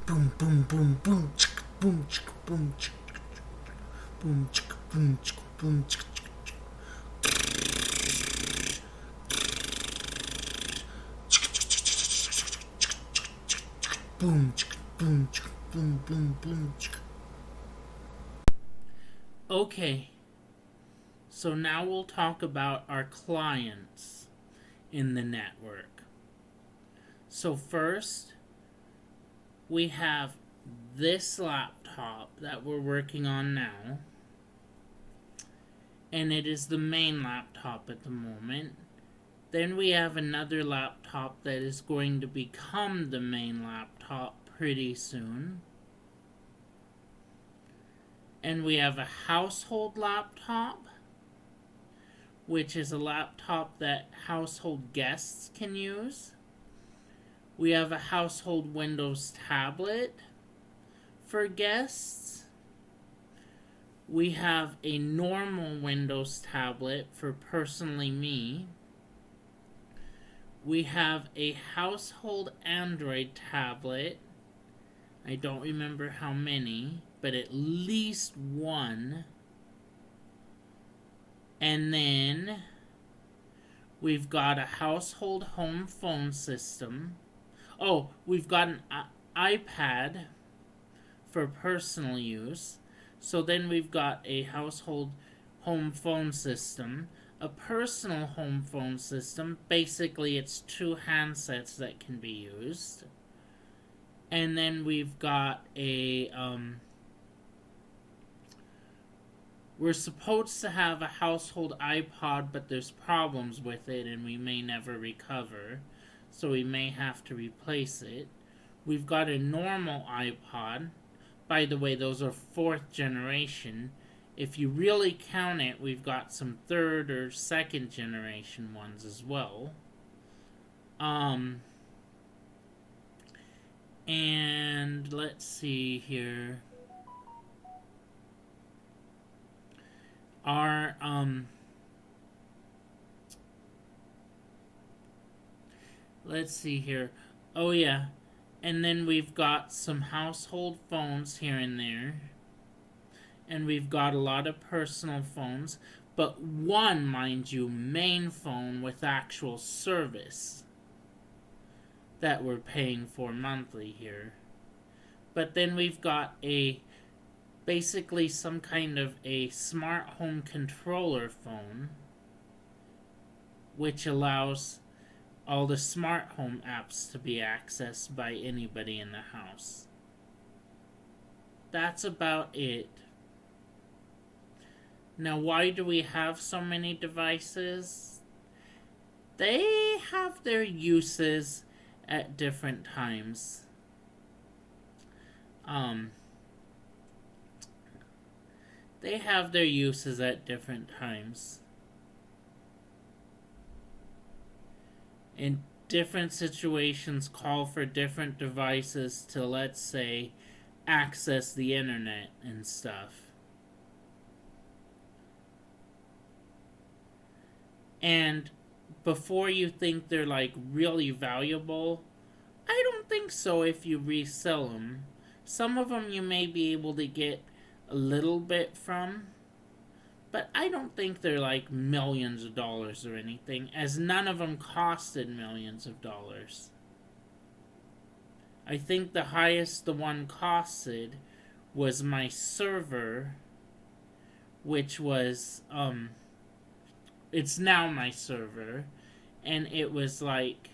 Boom, boom, boom, boom, chicka, boom, chicka, boom, chicka, boom, chicka, boom, chicka, boom, chicka, boom, chicka, boom, chicka, boom, boom, boom, chicka. Okay, so now we'll talk about our clients in the network. So, first, we have this laptop that we're working on now, and it is the main laptop at the moment. Then we have another laptop that is going to become the main laptop pretty soon. And we have a household laptop, which is a laptop that household guests can use. We have a household Windows tablet for guests. We have a normal Windows tablet for personally me. We have a household Android tablet. I don't remember how many, but at least one. And then we've got a household home phone system. Oh, we've got an iPad for personal use. So then we've got a household home phone system, a personal home phone system. Basically, it's two handsets that can be used. And then we've got a we're supposed to have a household iPod, but there's problems with it and we may never recover, so we may have to replace it. We've got a normal iPod. By the way, those are fourth generation. If you really count it, we've got some third or second generation ones as well. And let's see here. Our let's see here. Oh yeah. And then we've got some household phones here and there. And we've got a lot of personal phones, but one, mind you, main phone with actual service that we're paying for monthly here. But then we've got basically some kind of a smart home controller phone, which allows all the smart home apps to be accessed by anybody in the house. That's about it. Now, why do we have so many devices? They have their uses at different times. They have their uses at different times. In different situations, call for different devices to, let's say, access the internet and stuff. And before you think they're like really valuable, I don't think so if you resell them. Some of them you may be able to get a little bit from, but I don't think they're like millions of dollars or anything, as none of them costed millions of dollars. I think the highest the one costed was my server, which was, it's now my server, and it was like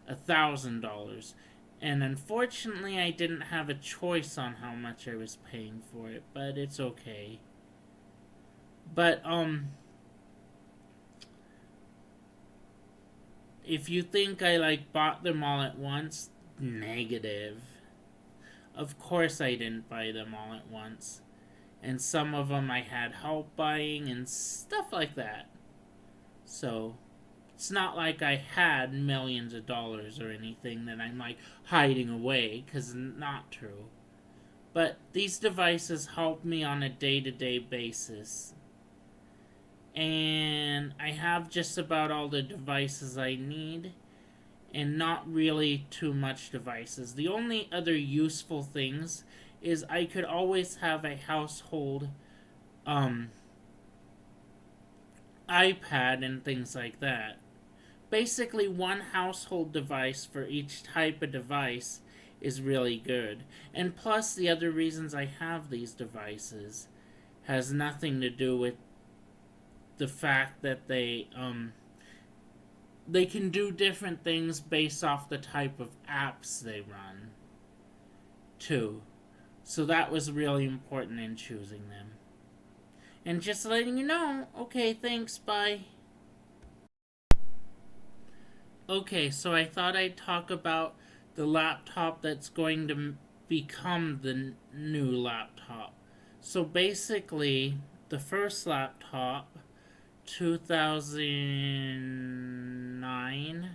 $1,000. And unfortunately, I didn't have a choice on how much I was paying for it, but it's okay. But, if you think I, like, bought them all at once, negative. Of course I didn't buy them all at once. And some of them I had help buying and stuff like that. So, it's not like I had millions of dollars or anything that I'm, like, hiding away, because not true. But these devices help me on a day-to-day basis. And I have just about all the devices I need. and not really too much devices. The only other useful things is I could always have a household iPad and things like that. Basically, one household device for each type of device is really good. And plus, the other reasons I have these devices has nothing to do with the fact that they can do different things based off the type of apps they run, too. So that was really important in choosing them. And just letting you know, okay, thanks, bye. Okay, so I thought I'd talk about the laptop that's going to become the new laptop. So basically, the first laptop, 2009.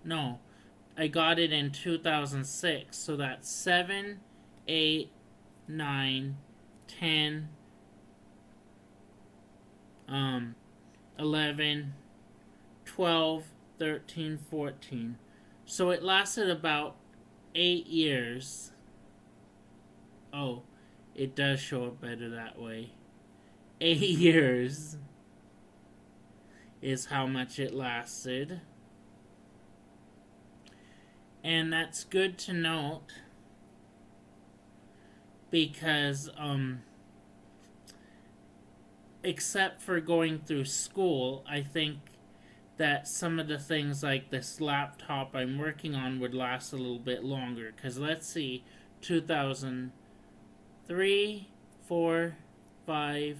No, I got it in 2006. So that's 7, 8, 9, 10, 11, 12, 13, 14. So it lasted about 8 years. Oh, it does show up better that way. 8 years is how much it lasted. And that's good to note because, except for going through school, I think that some of the things like this laptop I'm working on would last a little bit longer. Because let's see, 2003, 4, 5,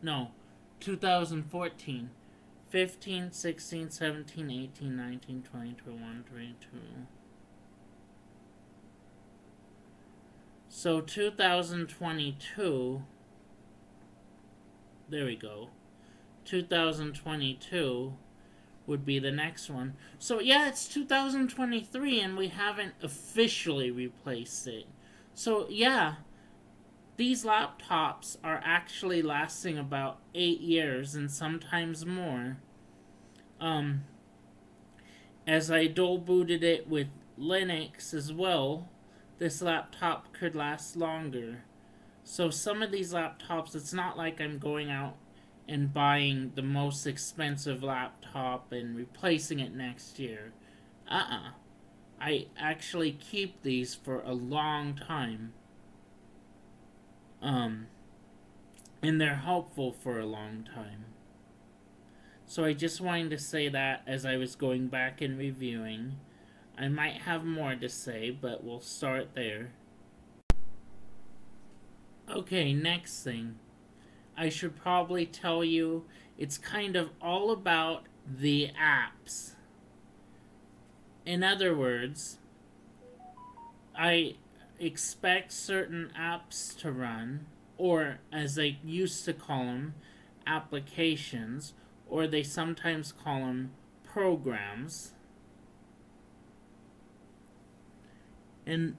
no, 2014, 15, 16, 17, 18, 19, 20, 21, 22. So 2022, there we go. 2022 would be the next one. So yeah, it's 2023 and we haven't officially replaced it. So yeah, these laptops are actually lasting about 8 years and sometimes more. As I dual booted it with Linux as well, this laptop could last longer. So some of these laptops, it's not like I'm going out and buying the most expensive laptop and replacing it next year. I actually keep these for a long time. And they're helpful for a long time. So I just wanted to say that as I was going back and reviewing. I might have more to say, but we'll start there. Okay, next thing. I should probably tell you it's kind of all about the apps. In other words, I expect certain apps to run, or as they used to call them, applications, or they sometimes call them programs. And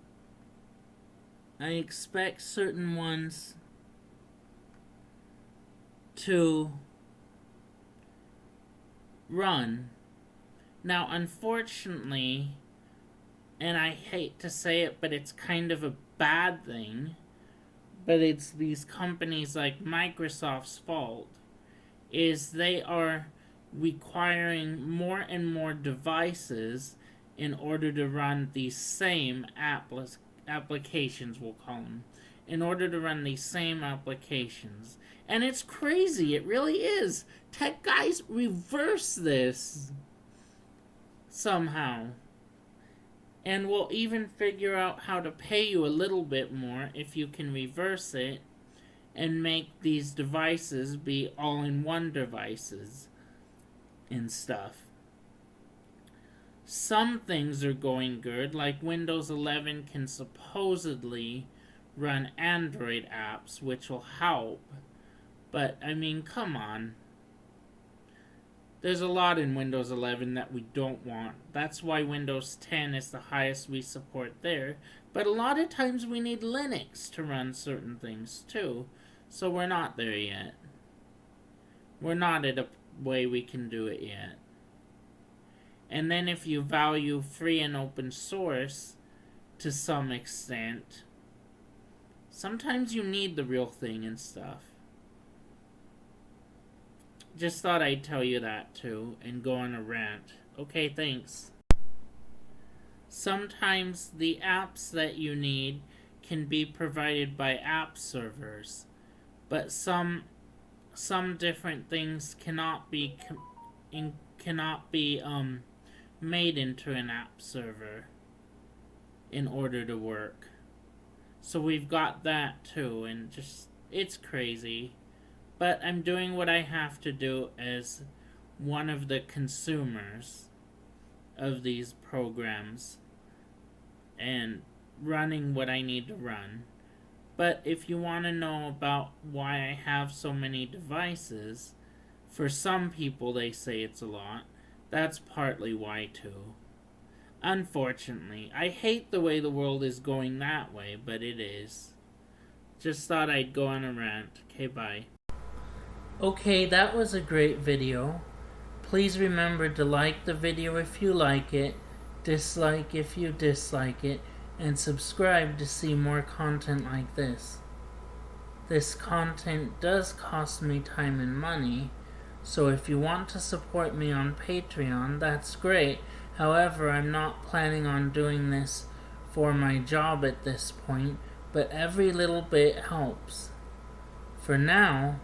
I expect certain ones to run. Now, unfortunately, and I hate to say it, but it's kind of a bad thing, but it's these companies like Microsoft's fault, is they are requiring more and more devices in order to run these same applications, we'll call them, in order to run these same applications. And it's crazy, it really is. Tech guys, reverse this somehow. And we'll even figure out how to pay you a little bit more if you can reverse it and make these devices be all-in-one devices and stuff. Some things are going good, like Windows 11 can supposedly run Android apps, which will help. But, I mean, come on. There's a lot in Windows 11 that we don't want. That's why Windows 10 is the highest we support there. But a lot of times we need Linux to run certain things, too. So we're not there yet. We're not at a way we can do it yet. And then if you value free and open source to some extent, sometimes you need the real thing and stuff. Just thought I'd tell you that too and go on a rant. Okay, thanks. Sometimes the apps that you need can be provided by app servers, but some different things cannot be made into an app server in order to work. So we've got that too, and just it's crazy. But I'm doing what I have to do as one of the consumers of these programs and running what I need to run. But if you want to know about why I have so many devices, for some people they say it's a lot. That's partly why too. Unfortunately, I hate the way the world is going that way, but it is. Just thought I'd go on a rant. Okay, bye. Okay, that was a great video. Please remember to like the video if you like it, dislike if you dislike it, and subscribe to see more content like this. This content does cost me time and money, so if you want to support me on Patreon, that's great. However, I'm not planning on doing this for my job at this point, but every little bit helps. For now,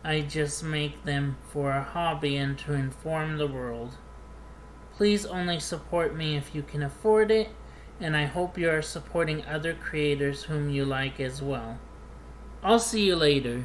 I just make them for a hobby and to inform the world. Please only support me if you can afford it, and I hope you are supporting other creators whom you like as well. I'll see you later.